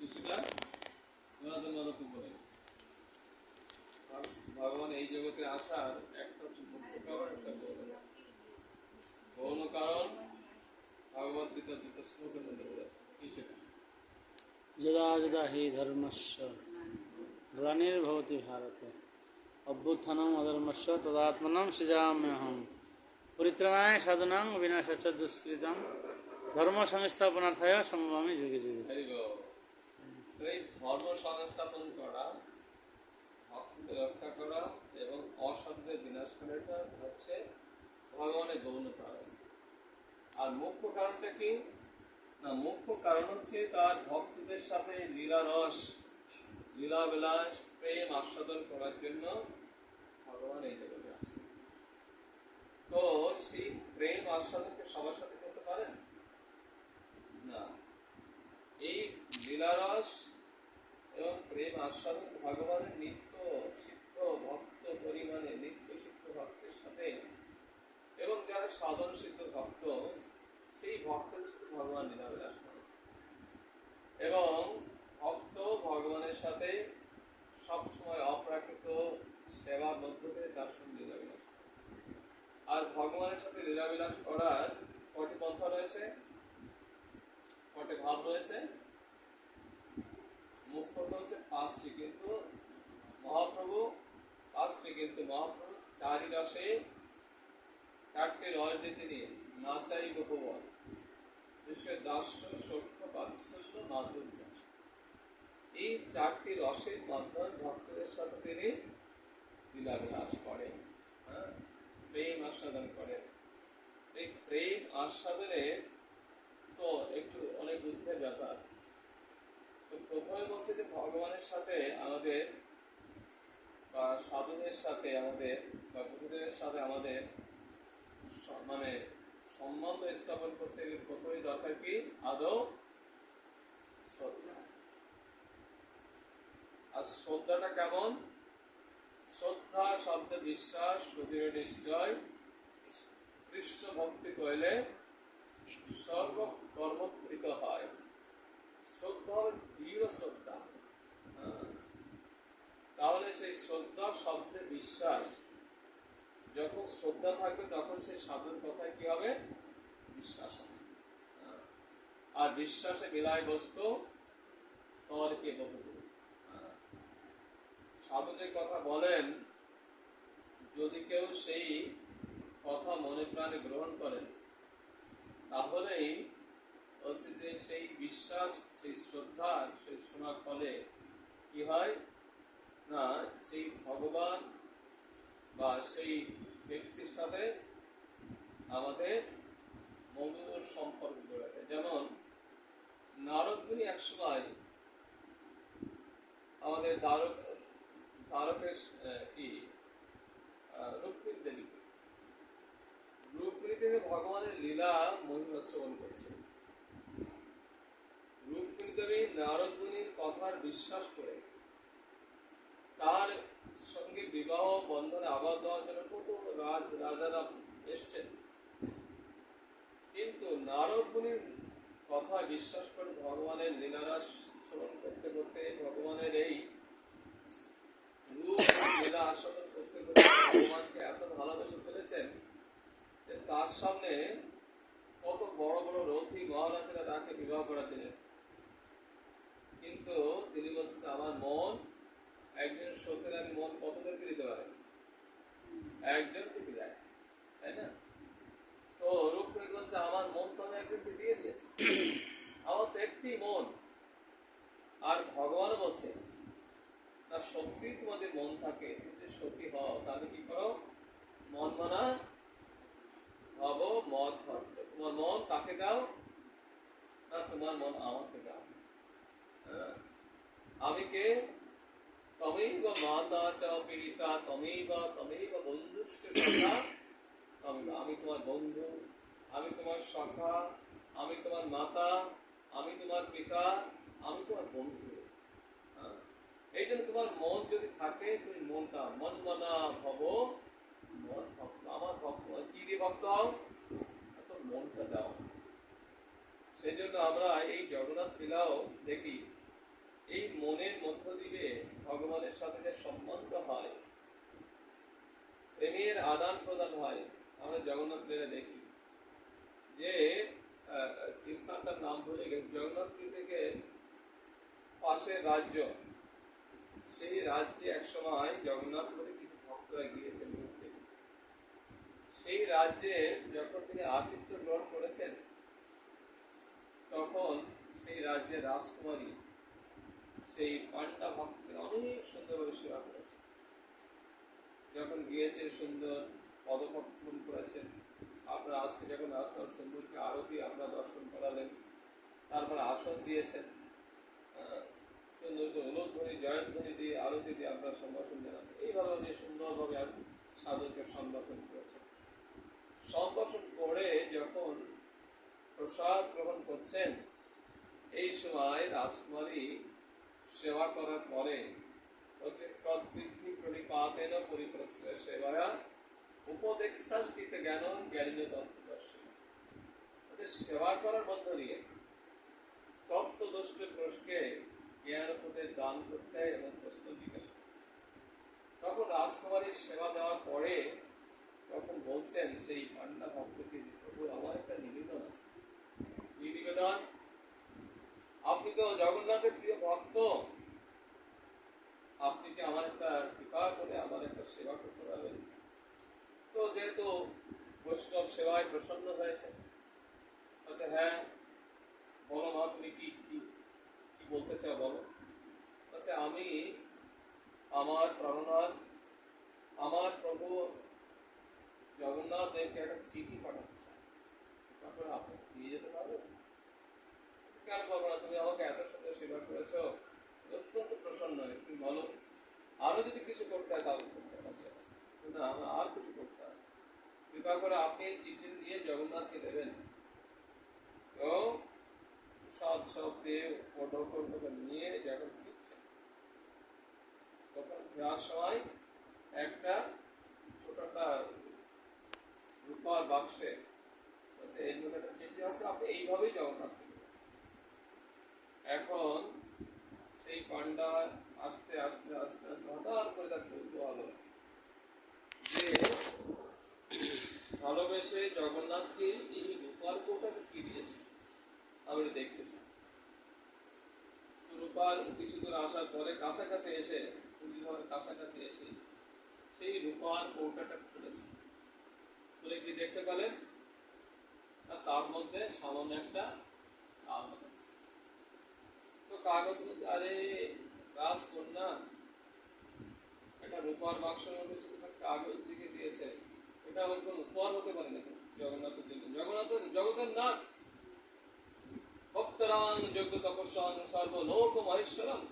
কিছুটা ধনাত্মক মাদক উপরে। ভগবান এই জগতে আসার একটা হচ্ছে মুখ্য কারণ, একটা গৌণ কারণ। ভগবত গীতা দুটো শ্লোকের মধ্যে বলেছে কি সেটা? যদা যদা হি ধর্মস্য গ্লানির্ভবতি ভারত অভ্যুত্থানম অধর্মস্য তদাত্মনম সৃজাম্যহম পরিত্রাণায় সাধনাং বিনাশাচ দুষ্কৃতম ধর্ম সংস্থাপনার্থায় সম্ভবামি যুগে যুগে। এই ধর্ম সংস্থাপন করা, ভক্তদের রক্ষা করা এবং অসাধুদের বিনাশ করাটা হচ্ছে ভগবানের গৌণ কারণ। আর মুখ্য কারণটা কি না? মুখ্য কারণ হচ্ছে তার ভক্তদের সাথে লীলারস, লীলাবিলাস, প্রেম আস্বাদন করার জন্য ভগবান এই জগতে আসে। তো সেই প্রেম আস্বাদনকে সবার সাথে করতে পারেন না। এই লীলারস এবং প্রেম আস্বাদন ভগবানের নিত্য সিদ্ধ ভক্ত পরিমাণে, নিত্য সিদ্ধ ভক্তের সাথে এবং যারা সাধন সিদ্ধ ভক্ত, সেই ভক্তের সাথে ভগবান লীলাবিলাস করে এবং ভক্ত ভগবানের সাথে সবসময় অপ্রাকৃত সেবার মধ্য থেকে তার সঙ্গে লীলাবিলাস করে। আর ভগবানের সাথে লীলাবিলাস করার কটি পন্থা রয়েছে, কটি ভাব রয়েছে? মুখ্যত হচ্ছে পাঁচটি, কিন্তু মহাপ্রভু চারি রসে চারটি রস দিয়ে তিনি নাচাই গোপবন বিশ্বের দাস্য সখ্য বাৎসল্য মাধুর্য, এই চারটি রসের মাধ্যমে ভক্তদের সাথে তিনি লীলাবিলাস করেন, প্রেম আস্বাদন করেন। এই প্রেম আস্বাদনের তো একটু অনেক ঊর্ধ্বের ব্যাপার। তো প্রথমে বলছে যে ভগবানের সাথে আমাদের বা সাধুদের সাথে আমাদের বা গুরুদের সাথে আমাদের মানে সম্বন্ধ স্থাপন করতে গেলে প্রথমেই দরকার কি? আদৌ শ্রদ্ধা। আর শ্রদ্ধাটা কেমন? শ্রদ্ধা শব্দে বিশ্বাস, সুদৃঢ় নিশ্চয়, কৃষ্ণ ভক্তি কইলে সর্বকর্মকৃত হয়। শ্রদ্ধা হল দৃঢ় শ্রদ্ধা। তাহলে সেই শ্রদ্ধা শব্দে বিশ্বাস, যখন শ্রদ্ধা থাকবে তখন সেই সাধুর কথায় কি হবে? বিশ্বাস হবে। আর বিশ্বাসে মিলায় বস্তু তর্কে বহু। সাধু যে কথা বলেন, যদি কেউ সেই কথা মনে প্রাণে গ্রহণ করেন, তাহলেই হচ্ছে যে সেই বিশ্বাস, সেই শ্রদ্ধা, সেই শোনার ফলে কি হয় না, সেই ভগবান বা সেই ব্যক্তির সাথে আমাদের মধুর সম্পর্ক গড়ে যায়। যেমন নারদমুনি একসময় আমাদের দ্বারকের কি রুক্মিণী দেবী ভগবানের লীলা মহিমা শ্রবণ করছে। রুক্মিণী দেবী নারদমুনির কথার বিশ্বাস করে তার সঙ্গে বিবাহ বন্ধনে আবদ্ধ হওয়ার জন্য কত রাজারা এসছেন, কিন্তু নারদ মুনির কথা বিশ্বাস করে ভগবানের লীলারাস শ্রবণ করতে করতে, ভগবানের এই রূপ লীলা আস্বাদন করতে করতে ভগবানকে এত ভালোবেসে ফেলেছেন যে তার সামনে কত বড় বড় রথী মহারাজেরা তাকে বিবাহ করার জন্য, কিন্তু তিনি বলছেন আমার মন, একজন সত্যের আমি মন কতজনকে দিতে পারে? একজনকে দেয়, তাই না? তো রূপমণি বলছে আমার মন তো আমি একজনকে দিয়ে দিয়েছি, আমার তো একটি মন। আর ভগবান বলছে না, সত্যি তোমাদের মন থাকে, তুমি যদি সত্যি হও তাহলে কি করো? মন মানা হব মত ভক্ত। তোমার মন কাকে দাও? না, তোমার মন আমাকে দাও। আমি কে? তমেব মাতা চ পীড়িতা তমেব বন্ধুশ্চ সখা। আমি তোমার বন্ধু, আমি তোমার সখা, আমি তোমার মাতা, আমি তোমার পিতা, আমি তোমার বন্ধু। এই জন্য তোমার মন যদি থাকে, তুমি মনটা মন মানা ভব মন ভক্ত। আমার ভক্ত কি দিয়ে ভক্ত হও? তো মনটা দাও। সেই জন্য আমরা এই জগন্নাথ লীলাও দেখি এই মনের মধ্য দিয়ে ভগবানের সাথে যে সম্বন্ধ হয়, প্রেমের আদান প্রদান হয়। আমরা জগন্নাথ লীলা দেখি যে স্থানটার নাম ভুলে গেছে, জগন্নাথপুরী থেকে পাশের রাজ্য, সেই রাজ্যে একসময় জগন্নাথপুরে কিছু ভক্তরা গিয়েছেন ঘুরতে। সেই রাজ্যে যখন তিনি আতিথ্য গ্রহণ করেছেন, তখন সেই রাজ্যের রাজকুমারী সেই পান্ডা ভক্তকে অনেক সুন্দরভাবে সেবা করেছে। যখন গিয়েছে সুন্দর পদপক্ষণ করেছেন। আপনারা আজকে যখন আসলাম, সুন্দরকে আরতি আমরা দর্শন করালেন, তারপর আসন দিয়েছেন, সুন্দরকে উলুধ্বনি জয়ধ্বনি দিয়ে আরতি দিয়ে আপনার সম্ভাষণ জানাবেন। এইভাবে উনি সুন্দরভাবে সাধুকে সম্ভাষণ করেছেন। সম্ভাষণ করে যখন প্রসাদ গ্রহণ করছেন, এই সময় রাজকুমারী সেবা করার পরে হচ্ছে তদ্বৃদ্ধি প্রণিপাতেন পরিপ্রস্তুত সেবায়া উপদেক্ষান্তিতে জ্ঞান জ্ঞানীন তত্ত্বদর্শী। সেবা করার মধ্য দিয়ে তত্ত্বদষ্ট পুরুষকে জ্ঞান উপদেশ দান করতে এবং প্রশ্ন জিজ্ঞাসা করতে। তখন রাজকুমারীর সেবা দেওয়ার পরে তখন বলছেন সেই পান্ডা ভক্তকে, প্রভু আমার একটা নিবেদন আছে। কি নিবেদন? আপনি তো জগন্নাথের প্রিয় ভক্ত, আপনি কি আমার একটা কৃপা করে আমার একটা সেবা করতে পারবেন? তো যেহেতু বৈষ্ণব সেবায় প্রসন্ন হয়েছে, আচ্ছা হ্যাঁ বলো মা, তুমি কি কি কি বলতে চাও বলো। আচ্ছা আমি আমার প্রাণনাথ, আমার প্রভু জগন্নাথ দেবকে একটা চিঠি পাঠাতে চাই, তারপরে আপনি দিয়ে যেতে পারবেন? কেন পারবো না? তুমি আমাকে এত সুন্দর সেবা করেছো, অত্যন্ত প্রসন্ন হয়ে তুমি বলো। আরো যদি কিছু করতে হয় তাহলে করতে হবে, কিন্তু আমার আর কিছু করতে হয়। কৃপা করে আপনি এই চিঠি দিয়ে জগন্নাথকে দেবেন। তো সব দিয়ে নিয়ে যখন ফিরছে, তখন ফেরার সময় একটা ছোটটা রূপার বাক্সে এর মধ্যে একটা চিঠি আছে, আপনি এইভাবেই জগন্নাথকে দেবেন। এখন সেই পান্ডা আস্তে আস্তে আস্তে আস্তে হঠাৎ করে তার বলতে হলো যে ভালোবেসে জগন্নাথকে এই রূপার কোটাকে কি দিয়েছে আমি দেখতেছি। রূপার কিছু দূর আসার পরে কাছাকাছি এসে, কাছাকাছি এসে সেই রূপার কৌটাটা খুলেছে। খুলে কি দেখতে পেলেন? তার মধ্যে সামান্য একটা কাগজ আছে। তো কাগজ বলছে, আরে রাজকন্যা, একটা রূপার বাক্সের মধ্যে শুধু কাগজ লিখে দিয়েছে, এটা আমার কোন উপহার হতে পারে না জগন্নাথের জন্য। জগতের নাথ ভক্তরাং যোগ্য তপস্যান সর্বলোক মহেশ্বরম,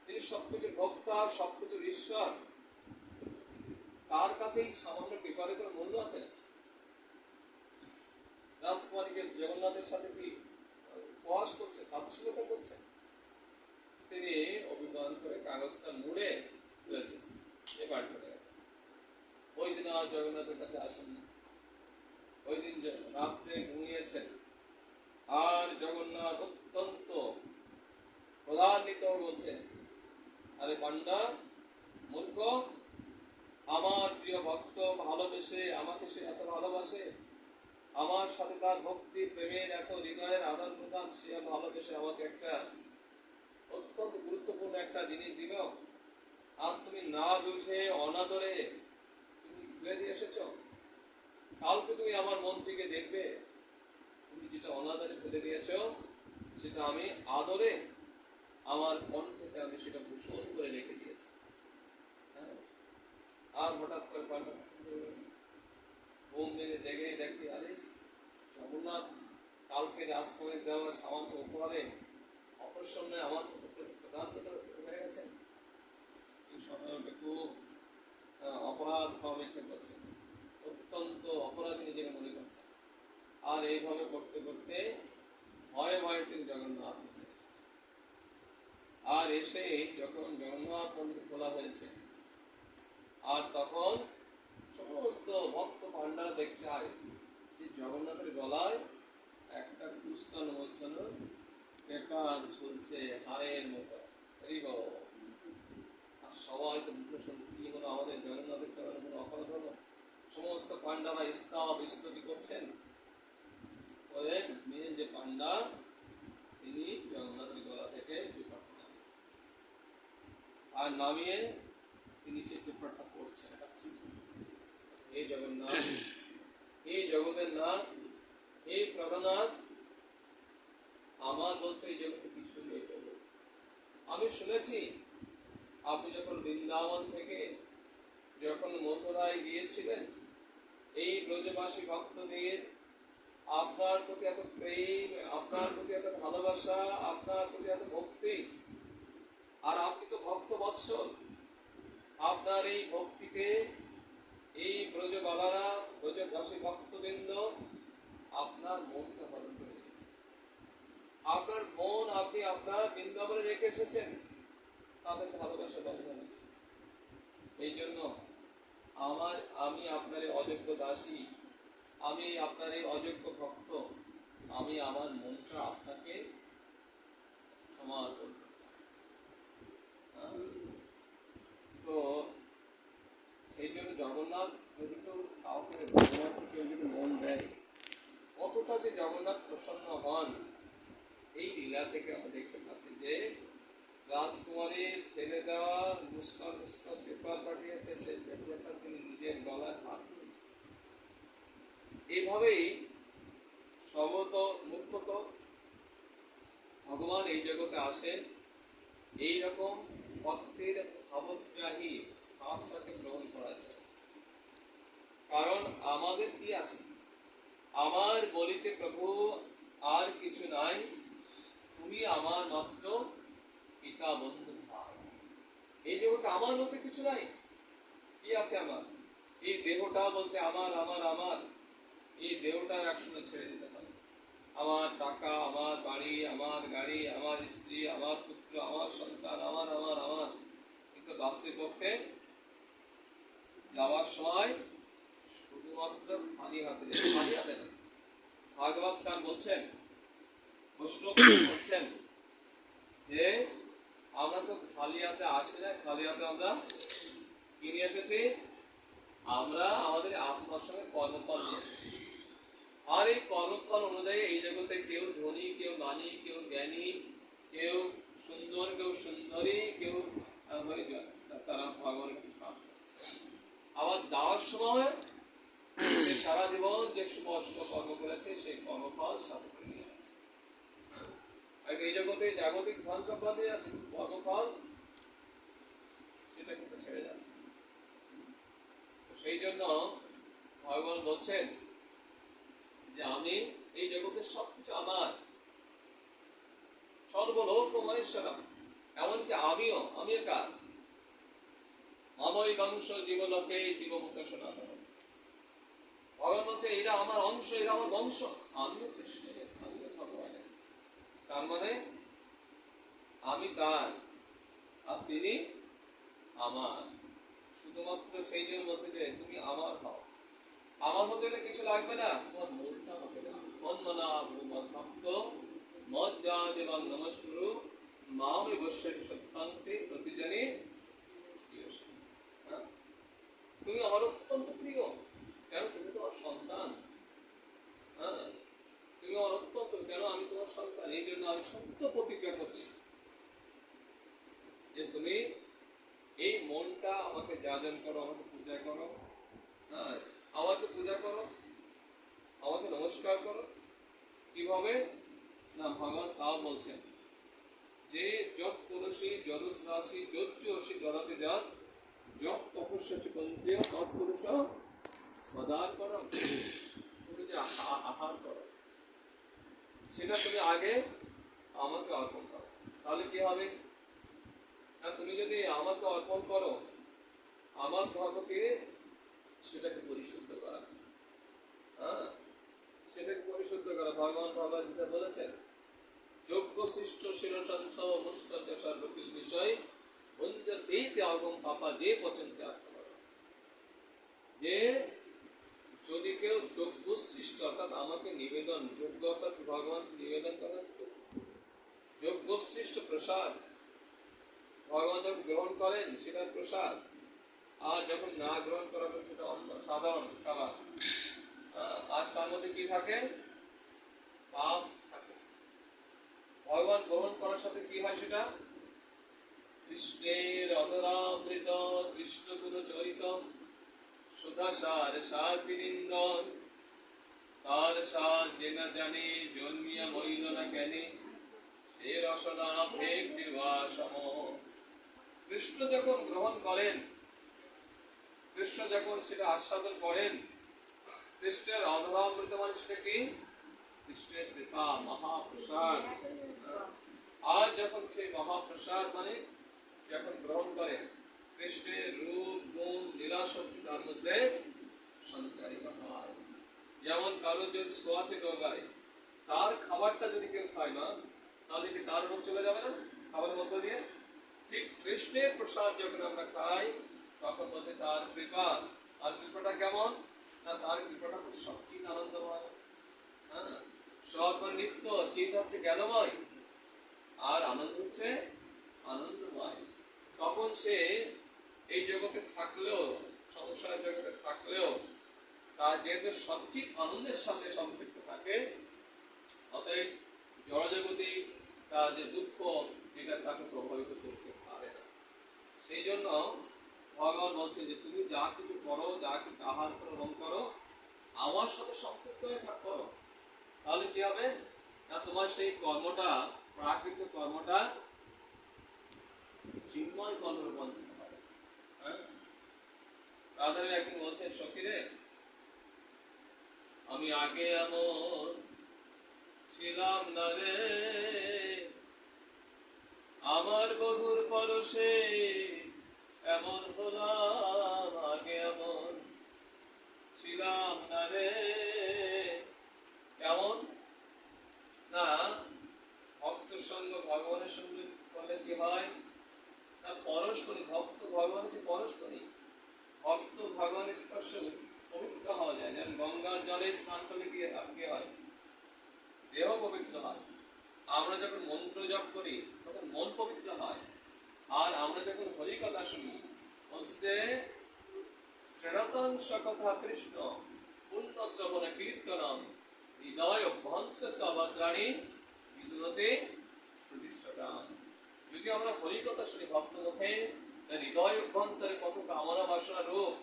তিনি সবকিছুর ভক্তা, সবকিছুর ঈশ্বর। তার কাছে এই সামান্য পেপারে কোনো মূল্য আছে? রাজকুমারীকে জগন্নাথের সাথে কি উপহাস করছে, তাৎসল্যতা করছে? তিনি অভিমান করে কাগজটা মুড়ে তুলে দিয়েছেন, এবার চলে গেছে। ওই দিন আর জগন্নাথের কাছে আসেননি। ওই দিন রাত্রে ঘুমিয়েছেন। আর জগন্নাথ অত্যন্ত প্রধান্বিত বলছে, আরে পান্ডা মূর্খ, আমার প্রিয় ভক্ত ভালোবেসে আমাকে সে এত ভালোবাসে, আমার সাথে তার ভক্তি প্রেমের এত হৃদয়ের আদান প্রদান, সে ভালোবেসে আমাকে একটা অত্যন্ত গুরুত্বপূর্ণ একটা জিনিস দিল, আর তুমি না বুঝে অনাদরে তুমি ফেলে দিয়ে এসেছ। কালকে তুমি আমার মন্ত্রীকে দেখবে, তুমি যেটা অনাদরে ফেলে দিয়েছ সেটা আমি আদরে আমার কণ্ঠে আমি সেটা ভূষণ করে রেখে দিয়েছি। আর হঠাৎ করে পাল্টা ঘুম ভেঙে জেগে দেখি, আরে জগন্নাথ কালকে রাজকুমারী দেওয়ার সামান্য উপহারে অপ্রসন্ন আমার প্রধান হয়ে গেছেন। খুব অপরাধ ভাবে করছেন, অত্যন্ত অপরাধী নিজেকে মনে করছেন। আর এইভাবে করতে করতে ভয়ে ভয়ে তিনি জগন্নাথ মন্দিরে এসেছেন। আর এসে যখন জগন্নাথ মন্দির খোলা হয়েছে, আর তখন সমস্ত ভক্ত পান্ডারা দেখছে, আর যে জগন্নাথের গলায় একটা কুস্তানো বেকার ঝুলছে হাড়ের মতো। হরি বল। আর সবাই তো মুখে শুনতে কি হলো, আমাদের জগন্নাথের চরণে কোনো অপরাধ হলো? সমস্ত পাণ্ডারা স্তব স্তুতি করছেন, বলেন মেন যে পাণ্ডা তিনি জগন্নাথের গলা থেকে পেপারটা নামিয়েছেন, আর নামিয়ে তিনি সেই পেপারটা পড়ছেন। হে জগন্নাথ, হে জগতের নাথ, হে প্রণনাথ, আমার বলতে এই জগতে কিছু নেই প্রভু। আমি শুনেছি আপনি যখন বৃন্দাবন থেকে যখন মথুরায় গিয়েছিলেন, এই ব্রজবাসী ভক্তদের আপনার প্রতি এত প্রেম, আপনার প্রতি এত ভালোবাসা, আপনার প্রতি এত ভক্তি, আর আপনি তো ভক্ত বৎসল। আপনার এই ভক্তিতে এই ব্রজবালারা, ব্রজবাসী ভক্তবৃন্দ আপনার মনকে হরণ করে নিয়েছে। আপনার মন আপনি আপনার বৃন্দাবনে রেখে এসেছেন, তাদের ভালোবাসা বন্ধন। এই জন্য আমি আপনার এই অযোগ্য দাসী, আমি আপনার এই অযোগ্য ভক্ত, আমি আমার মনটা আপনাকে সমর্পণ করব। তো সেই জন্য জগন্নাথ যদি কেউ কাউকে ভগবানকে কেউ যদি মন দেয়, কতটা যে জগন্নাথ প্রসন্ন হন, এই লীলা থেকে আমরা দেখতে পাচ্ছি যে রাজকুমারীর ফেলে দেওয়া মুস্কান পেপার পাঠিয়েছে, সেই পেপারটা তিনি নিজের গলায় হাত দিয়ে। এইভাবেই সর্বত মুখ্যত ভগবান এই জগতে আসেন এইরকম ভক্তের ভাবগ্রাহী ভাবটাকে গ্রহণ করা যায়। কারণ আমাদের কি আছে? আমার বলিতে প্রভু আর কিছু নাই, তুমি আমার মাত্র পিতা বন্ধু ভাই। এই জগতে আমার মধ্যে কিছু নাই। কি আছে আমার? এই দেহটা বলছে আমার আমার আমার। এই দেহটা একসময় ছেড়ে দিতে হবে। আমার টাকা, আমার বাড়ি, আমার গাড়ি, আমার স্ত্রী, আমার পুত্র, আমার সন্তান, আমার আমার আমার। কিন্তু বাস্তবপক্ষে যাওয়ার সময় শুধুমাত্র খালি হাতে খালি হাতে না। ভাগবত গান বলছেন, বৈষ্ণব বলছেন যে আমরা তো খালি হাতে আসি না, খালি হাতে আমরা কি নিয়ে এসেছি? আমরা আমাদের আত্মার সঙ্গে কর্মফল নিয়ে এসেছি। আর এই কর্মফল অনুযায়ী এই জগতে কেউ ধনী, কেউ মানি, কেউ জ্ঞানী, কেউ সুন্দর, কেউ সুন্দরী, কেউ তারা ভগবানের কাছে প্রাপ্ত হচ্ছে। আবার যাওয়ার সময় সে সারা জীবন যে শুভ অশুভ কর্ম করেছে সেই কর্মফল সাথে করে নিয়ে যাচ্ছে। এই জগতে জাগতিক ধন সম্পদে আছে, কর্মফল সেটা কিন্তু ছেড়ে যাচ্ছে। সেই জন্য ভগবান বলছেন যে আমি এই জগতের সবকিছু আমার, সর্বলোক মহেশ্বর, এমনকি আমিও কার? আমই বংশ জীবলোকে জীবমুখে সনাতন। ভগবান বলছে এরা আমার অংশ, এরা আমার বংশ, আমিও কৃষ্ণের, আমিও ভগবানের। তার মানে আমি তার আর তিনি আমার। শুধুমাত্র সেই জন্য বলছে যে তুমি আমার হও। আমার হতে গেলে কিছু লাগবে না, তোমার মনটা আমাকে মন্মনা ভক্ত মজ্জা জীবন নমস্কুরু মামে বৈশ্বরী সত্যান্তে প্রতিজনে। তুমি আমার অত্যন্ত প্রিয়। কেন? তুমি তোমার সন্তান। হ্যাঁ, তুমি আমার অত্যন্ত, কেন? আমি তোমার সন্তান। এই জন্য আমি সত্য প্রতিজ্ঞা করছি যে তুমি এই মনটা আমাকে যাজন করো, আমাকে পূজা করো। হ্যাঁ, আমাকে পূজা করো, আমাকে নমস্কার করো। কিভাবে না? ভগবান তাও বলছেন যে যত পুরুষী জলস্রাসী যোজ্যসী জলাতে যাত যত তপস্যা চিকন্তীয় তৎ পুরুষ পদার করো। তুমি যে আহার করো সেটা তুমি আগে আমাকে অর্পণ করো, তাহলে কি হবে? না, তুমি যদি আমাকে অর্পণ করো, আমার ধর্মকে সেটাকে পরিশুদ্ধ করা। হ্যাঁ, সেটাকে পরিশুদ্ধ করা। ভগবান ভগবদ্গীতা বলেছেন যোগ্য সৃষ্ট শিরসন্ত মুষ্টত সর্বকিল বিষয় বঞ্জতেই ত্যাগম পাপা যে পচন ত্যাগ করে। যে যদি কেউ যোগ্য সৃষ্ট অর্থাৎ আমাকে নিবেদন, যোগ্য অর্থাৎ ভগবান নিবেদন করা, সর্বশ্রেষ্ঠ প্রসাদ। ভগবান যখন গ্রহণ করেন সেটা প্রসাদ, আর যখন না গ্রহণ করা হবে সেটা অন্য সাধারণ খাবার। আর তার মধ্যে কি থাকে? পাপ থাকে। ভগবান গ্রহণ করার সাথে কি হয় সেটা? কৃষ্ণের অধরাবৃত কৃষ্ণগুণ চরিত সুধাসার সার্পিনিন্দন, তার সাজ যে না জানে জন্মিয়া মইল না জ্ঞানে, সে রসনা ভেগ নির্বাসম। কৃষ্ণ যখন গ্রহণ করেন, কৃষ্ণ যখন সেটা আস্বাদন করেন, কৃষ্ণের অধরামৃত মানে সেটা কি? কৃষ্ণের কৃপা, মহাপ্রসাদ। আর যখন সেই মহাপ্রসাদ মানে যখন গ্রহণ করেন, কৃষ্ণের রূপ গুণ লীলা শক্তি তার মধ্যে সঞ্চারিত হয়। যেমন কারো যদি সোয়াশি রোগ হয়, তার খাবারটা যদি কেউ খায় না, তাহলে কি তার রোগ চলে যাবে না খাবারের মধ্য দিয়ে? ঠিক কৃষ্ণের প্রসাদ যখন আমরা খাই, তখন বলছে তার কৃপা। আর কৃপাটা কেমন? না, তার কৃপাটা তো সবচেয়ে আনন্দময়। হ্যাঁ, সৎ মানে নিত্য, চিত হচ্ছে জ্ঞানময়, আর আনন্দ হচ্ছে আনন্দময়। তখন সে এই জগতে থাকলেও, সংসার জগতে থাকলেও, তার যেহেতু সঠিক আনন্দের সাথে সম্পৃক্ত থাকে, অতএব জড়জগতিক তার যে দুঃখ, এটা তাকে প্রভাবিত করতে পারে না। সেই জন্য ভগবান বলছে যে তুমি যা কিছু করো, যা কিছু আহার করো, রং করো, আমার সাথে সম্পৃক্ত হয়ে করো। তাহলে কি হবে? না, তোমার সেই কর্মটা, প্রাকৃত কর্মটা চিন্ময় কর্মে রূপান্তরিত হবে। হ্যাঁ, তাদের একদিন বলছেন, সখীরে আমি আগে এমন ছিলাম না রে, আমার বধুর পরশে এমন হলাম, আগে এমন ছিলাম না রে। কেমন? না, ভক্ত সঙ্গ ভগবানের সঙ্গে করলে কি হয়? না, পরস্পরই ভক্ত ভগবানের যে পরস্পরই, ভক্ত ভগবানের স্পর্শে পবিত্র হওয়া যায়। যেমন গঙ্গার জলে স্নান করলে কি হয়? দেহ পবিত্র হয়। আমরা যখন মন্ত্র জপ করি তখন মন পবিত্র হয়। আর আমরা যখন হরি কথা শুনি, বলতে শ্রেণতং সকথা কৃষ্ণ পুণ্য শ্রবণ কীর্তনম হৃদয় অভ্যন্তরস্থ অভদ্রাণী বিদুরতে সুবিশ্বতাম। যদি আমরা হরি কথা শুনি ভক্ত মুখে, হৃদয় অভ্যন্তরে কত কামনা বাসনা রূপ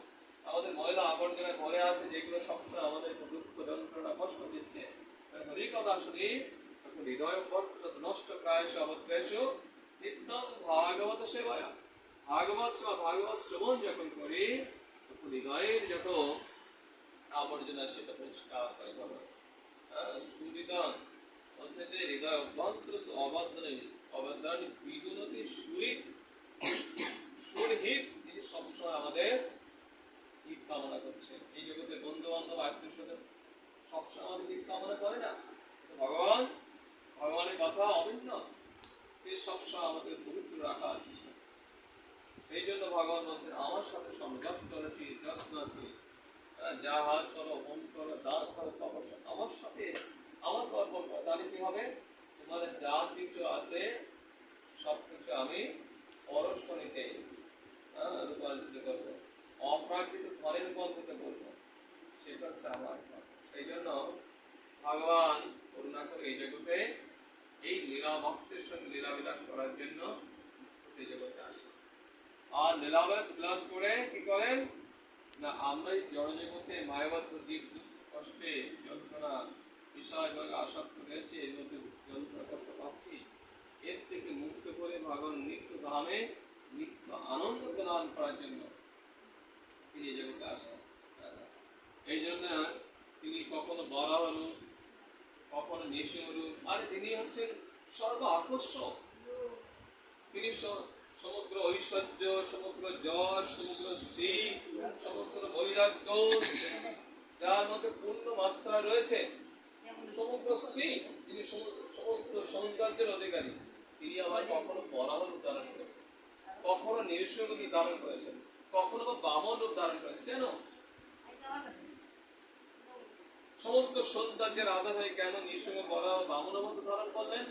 আমাদের ময়লা আবর্জনায় ভরে আছে, যেগুলো সবসময় আমাদের দুঃখ যন্ত্রণা কষ্ট দিচ্ছে, হরি কথা শুনি তখন হৃদয় অভ্যন্তর নষ্ট প্রায়শ অবক্লেশ নিত্যম ভাগবত সেবায়া। ভাগবত সেবা, ভাগবত শ্রবণ যখন করি, তখন হৃদয়ের যত আবর্জনা সেটা পরিষ্কার করে সুহৃদন। বলছে যে হৃদয় অভ্যন্তর অবদানী বিদুনতি সুরিত, সুরহিত, তিনি সবসময় আমাদের হিত কামনা করছেন। এই জগতে বন্ধু বান্ধব আত্মীয় স্বজন সবসময় আমাদের হিত কামনা করে না, ভগবানের কথা অভিন্ন, তিনি সবসময় আমাদের পবিত্র রাখার চেষ্টা করছেন। সেই জন্য ভগবান বলছেন আমার সাথে সংযত করেছি, যা হাত করো, হোম করো, দান করো, তপস্যা আমার সাথে, আমার কর্ম করো। তাহলে কি হবে? তোমাদের যা কিছু আছে সবকিছু আমি পরস্পরিতে রূপান্তরিত করবো, অপ্রাকৃত ফলে রূপান্তরিত করবো। সেটা হচ্ছে আমার ধর্ম। সেই জন্য ভগবান করুণা করে এই জগতে এই লীলা ভক্তের সঙ্গে লীলাবিলাস করার জন্য এই জগতে আসে। আর লীলাবিলাস করে কি করেন? না, আমরা এই জড়জগতে মায়াবদ্ধ দিক কষ্টে যন্ত্রণা বিষয় আসক্ত রয়েছে, এর মধ্যে যন্ত্রণা কষ্ট পাচ্ছি, এর থেকে মুক্ত করে ভগবান নিত্য ধামে নিত্য আনন্দ প্রদান করার জন্য তিনি জগতে আসেন। এই জন্য তিনি কখনো বরাহ রূপ, কখনো নৃসিংহ রূপ, আর তিনি হচ্ছেন সর্ব আকর্ষণ। তিনি সমগ্র ঐশ্বর্য, সমগ্র যশ, সমগ্র শ্রী, সমগ্র বৈরাগ্য, যার মধ্যে পূর্ণ মাত্রা রয়েছে, সমগ্র শ্রী, তিনি সমস্ত সৌন্দর্যের অধিকারী। তিনি আবার কখনো বরাহ রূপ ধারণ করেছেন, কখনো নৃসিংহ রূপ ধারণ করেছেন, কখনো বা বামন রূপ ধারণ করেছেন। কেন? সমস্ত সৌন্দর্যের আধার হয়ে কেন নৃসিংহ বরাহ বামন মতো ধারণ করলেন?